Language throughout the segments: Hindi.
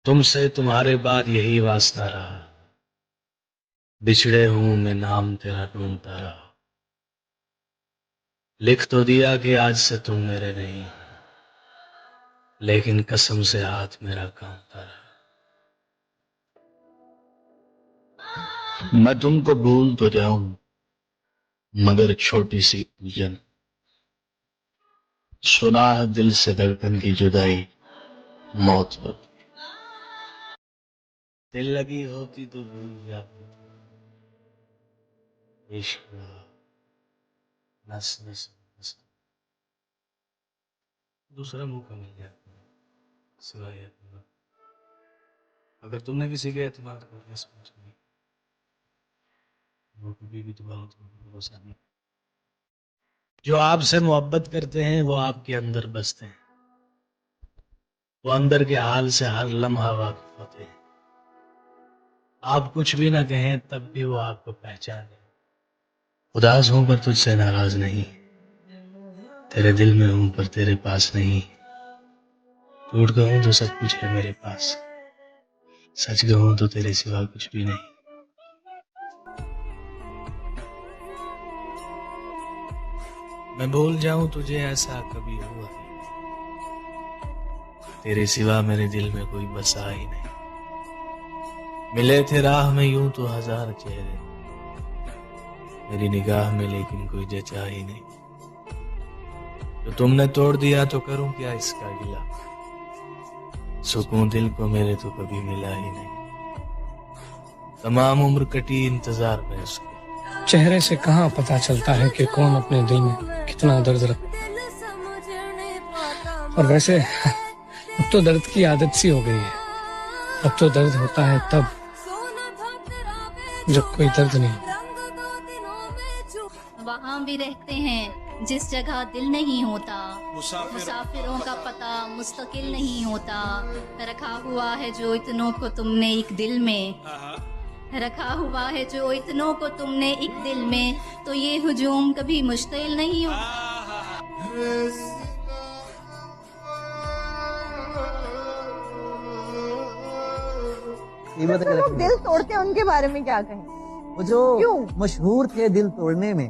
तुमसे तुम्हारे बाद यही वास्ता रहा, बिछड़े हूं मैं नाम तेरा ढूंढता रहा। लिख तो दिया कि आज से तुम मेरे नहीं, लेकिन कसम से हाथ मेरा कांपता रहा। मैं तुमको भूल तो जाऊं, मगर छोटी सी उलझन, सुना है दिल से धड़कन की जुदाई मौत पर। दिल लगी होती तो भूल जाती, इश्क नस नस नस। दूसरा मौका मिल जाता सिवाय एतमाद। अगर तुमने किसी के एतमाद को समझ नहीं, वो कभी भी तुम्हारा भरोसा नहीं। जो आपसे मोहब्बत करते हैं वो आपके अंदर बसते हैं, वो अंदर के हाल से हर लम्हा वाकिफ होते हैं। आप कुछ भी ना कहें तब भी वो आपको पहचाने। उदास हूं पर तुझसे नाराज नहीं, तेरे दिल में हूं पर तेरे पास नहीं। झूठ कहूं तो सब कुछ है मेरे पास, सच कहूं तो तेरे सिवा कुछ भी नहीं। मैं भूल जाऊं तुझे ऐसा कभी हुआ ही नहीं, तेरे सिवा मेरे दिल में कोई बसा ही नहीं। मिले थे राह में यूं तो हजार चेहरे, मेरी निगाह में लेकिन कोई जचा ही नहीं। तो तुमने तोड़ दिया तो करूं क्या इसका गिला, सुकून दिल को मेरे तो कभी मिला ही नहीं। तमाम उम्र कटी इंतजार में उसके, चेहरे से कहाँ पता चलता है कि कौन अपने दिल में कितना दर्द रखता। और वैसे अब तो दर्द की आदत सी हो गई है। अब तो दर्द होता है तब जब कोई दर्द नहीं। वहाँ भी रहते हैं जिस जगह दिल नहीं होता, मुसाफिरों का पता मुस्तकिल नहीं होता। रखा हुआ है जो इतनों को तुमने एक दिल में, रखा हुआ है जो इतनों को तुमने एक दिल में, तो ये हुजूम कभी मुश्तिल नहीं होता। तो लोग दिल तोड़ते हैं, उनके बारे में क्या कहें? वो जो मशहूर थे दिल तोड़ने में,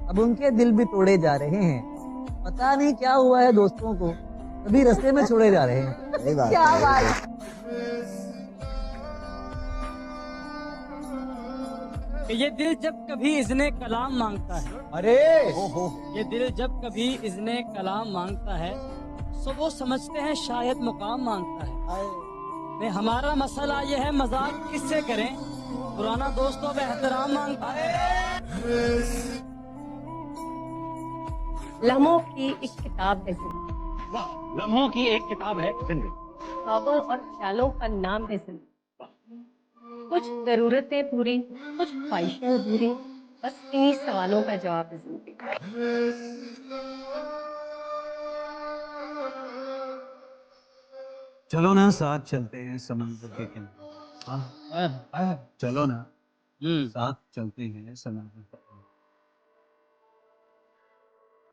अब उनके दिल भी तोड़े जा रहे हैं। पता नहीं क्या हुआ है दोस्तों को, कभी रास्ते में छोड़े जा रहे हैं। क्या बात। ये दिल जब कभी इज़्ने कलाम मांगता है, अरे ये दिल जब कभी इज़्ने कलाम मांगता है, सो वो समझते हैं शायद मुकाम मांगता है। नहीं, हमारा मसला ये है मजाक किससे करें, पुराना दोस्तों अब एहतराम मांगता है। लम्हों की एक किताब है, लम्हों की एक किताब है जिंदगी, ख्वाबों और ख्यालों का नाम है जिंदगी। कुछ जरूरतें पूरी, कुछ ख्वाहिशें अधूरी, बस इन्हीं सवालों का जवाब है जिंदगी। चलो ना साथ चलते हैं समंदर के किनारे। चलो ना साथ चलते हैं समंदर के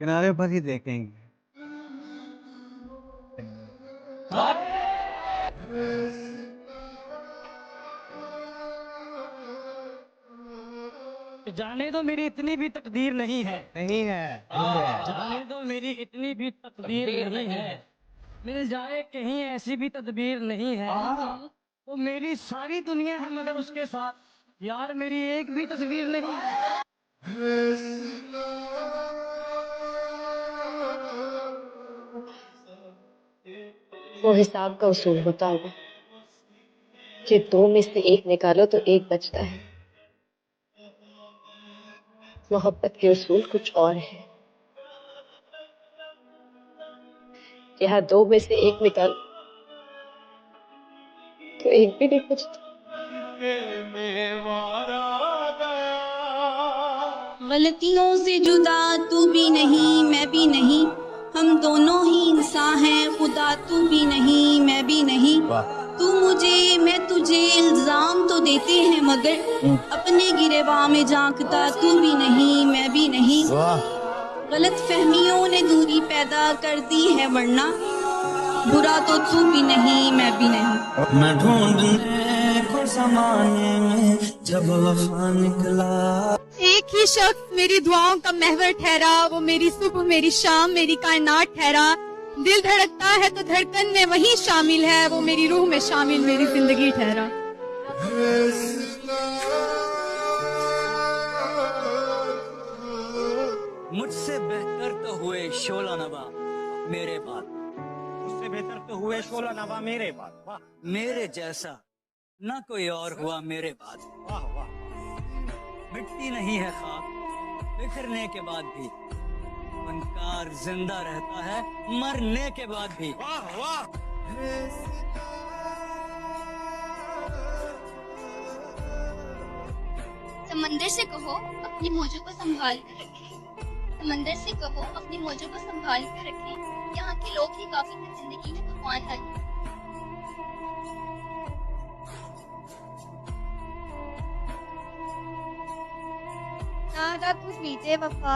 किनारे पर ही देखेंगे। जाने दो मेरी इतनी भी तकदीर नहीं है, नहीं है जाने दो मेरी इतनी भी तकदीर नहीं है। मिल जाए कहीं ऐसी भी तदबीर नहीं है। वो मेरी सारी दुनिया है मगर उसके साथ यार मेरी एक भी तस्वीर नहीं है। वो हिसाब का उसूल होता होगा कि दो में से एक निकालो तो एक बचता है। मोहब्बत के उसूल कुछ और है, यहाँ दो में से एक निकालो तो एक भी नहीं बचता। गलतियों से जुदा तू भी नहीं मैं भी नहीं, हम दोनों ही इंसान हैं, खुदा तू भी नहीं मैं भी नहीं। तू मुझे मैं तुझे इल्जाम तो देते हैं मगर अपने गिरेबान में झांकता तू भी नहीं मैं भी नहीं। गलत फहमियों ने दूरी पैदा कर दी है वरना बुरा तो तू भी नहीं मैं भी नहीं। मैं ढूंढने को ज़माने में जब वफा निकला। एक ही शख्स मेरी दुआओं का महवर ठहरा, वो मेरी सुबह मेरी शाम मेरी कायनात ठहरा। दिल धड़कता है तो धड़कन में वही शामिल है, वो मेरी रूह में शामिल मेरी जिंदगी ठहरा। मुझसे बेहतर तो हुए शोला नवा मेरे बाद, मुझसे बेहतर तो हुए शोला नवा मेरे बाद। वाह, मेरे जैसा ना कोई और हुआ मेरे बाद। वाह वाह। मिट्टी नहीं है खाक, बिखरने के बाद भी फनकार जिंदा रहता है, मरने के बाद भी। वाह वाह। समंदर से कहो अपनी मौजों को संभाल कर रखें, समंदर से कहो अपनी मौजों को संभाल कर रखें। यहाँ के लोग ही काफी है जिंदगी में तूफान लाए। कुछ मीठे वफा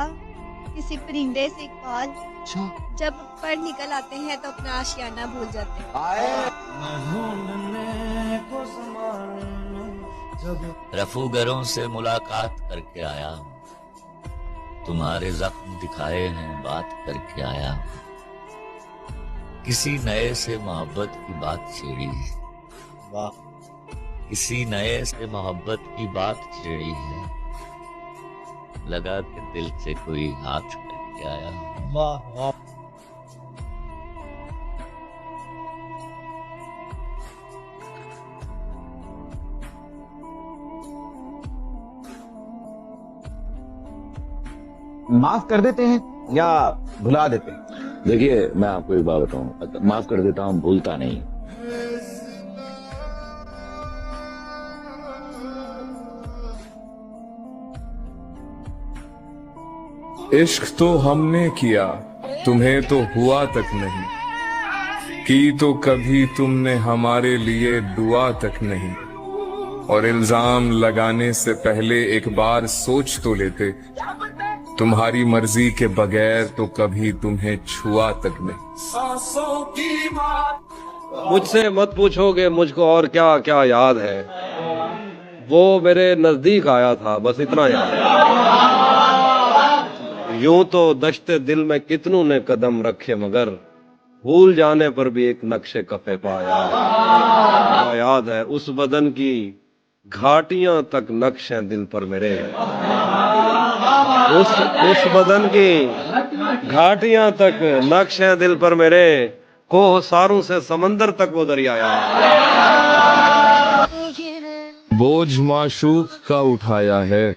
किसी परिंदे से इकबाल, जब पर निकल आते हैं तो अपना आशियाना भूल जाते हैं। रफूगरों से मुलाकात करके आया हूँ, तुम्हारे जख्म दिखाए हैं बात करके आया हूँ। किसी नए से मोहब्बत की बात छेड़ी है, वाह, किसी नए से मोहब्बत की बात छेड़ी है, लगा के दिल से कोई हाथ करके आया हूँ। वाह वाह। माफ कर देते हैं या भुला देते हैं? देखिए, मैं आपको एक बात बताऊं, माफ कर देता हूं, भूलता नहीं। इश्क तो हमने किया, तुम्हें तो हुआ तक नहीं, की तो कभी तुमने हमारे लिए दुआ तक नहीं, और इल्जाम लगाने से पहले एक बार सोच तो लेते, तुम्हारी मर्जी के बगैर तो कभी तुम्हें छुआ तक नहीं। मुझसे मत पूछोगे मुझको और क्या क्या याद है, वो मेरे नजदीक आया था, बस इतना याद है। यूं तो दश्ते दिल में कितनों ने कदम रखे, मगर भूल जाने पर भी एक नक्शे कफे पाया। याद है उस बदन की घाटियां तक नक्शे दिल पर मेरे, उस बदन की घाटियां तक नक्शे दिल पर मेरे, कोह सारों से समंदर तक वो दरिया। बोझ माशूक का उठाया है,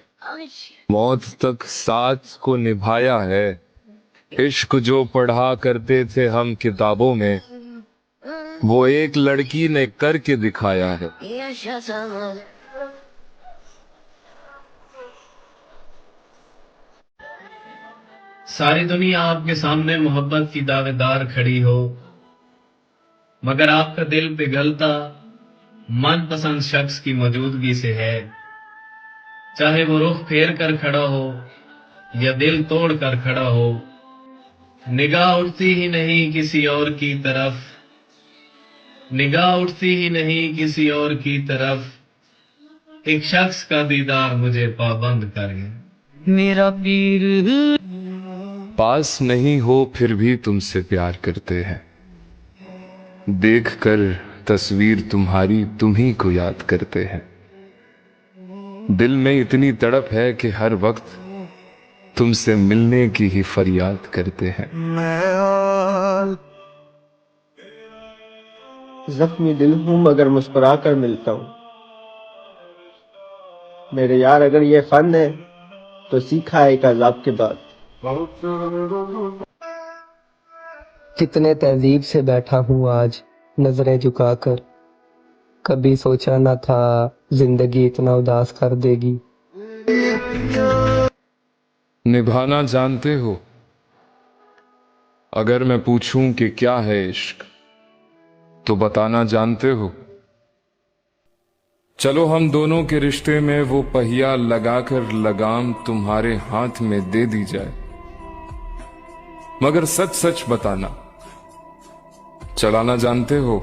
मौत तक साथ को निभाया है, इश्क जो पढ़ा करते थे हम किताबों में, वो एक लड़की ने करके दिखाया है। सारी दुनिया आपके सामने मोहब्बत की दावेदार खड़ी हो, मगर आपका दिल पिघलता मनपसंद शख्स की मौजूदगी से है। चाहे वो रुख फेर कर खड़ा हो या दिल तोड़ कर खड़ा हो, निगाह उठती ही नहीं किसी और की तरफ, निगाह उठती ही नहीं किसी और की तरफ। एक शख्स का दीदार मुझे पाबंद कर गया। मेरा पीर पास नहीं हो फिर भी तुमसे प्यार करते हैं, देखकर तस्वीर तुम्हारी तुम्ही को याद करते हैं। दिल में इतनी तड़प है कि हर वक्त तुमसे मिलने की ही फरियाद करते हैं। जख्मी दिल हूं मगर मुस्कुरा कर मिलता हूं। मेरे यार अगर ये फन है तो सीखा है एक अज़ाब के बाद। कितने तहजीब से बैठा हूँ आज नजरें झुकाकर, कभी सोचा न था जिंदगी इतना उदास कर देगी। निभाना जानते हो? अगर मैं पूछूं कि क्या है इश्क, तो बताना जानते हो? चलो हम दोनों के रिश्ते में वो पहिया लगाकर लगाम तुम्हारे हाथ में दे दी जाए, मगर सच सच बताना, चलाना जानते हो?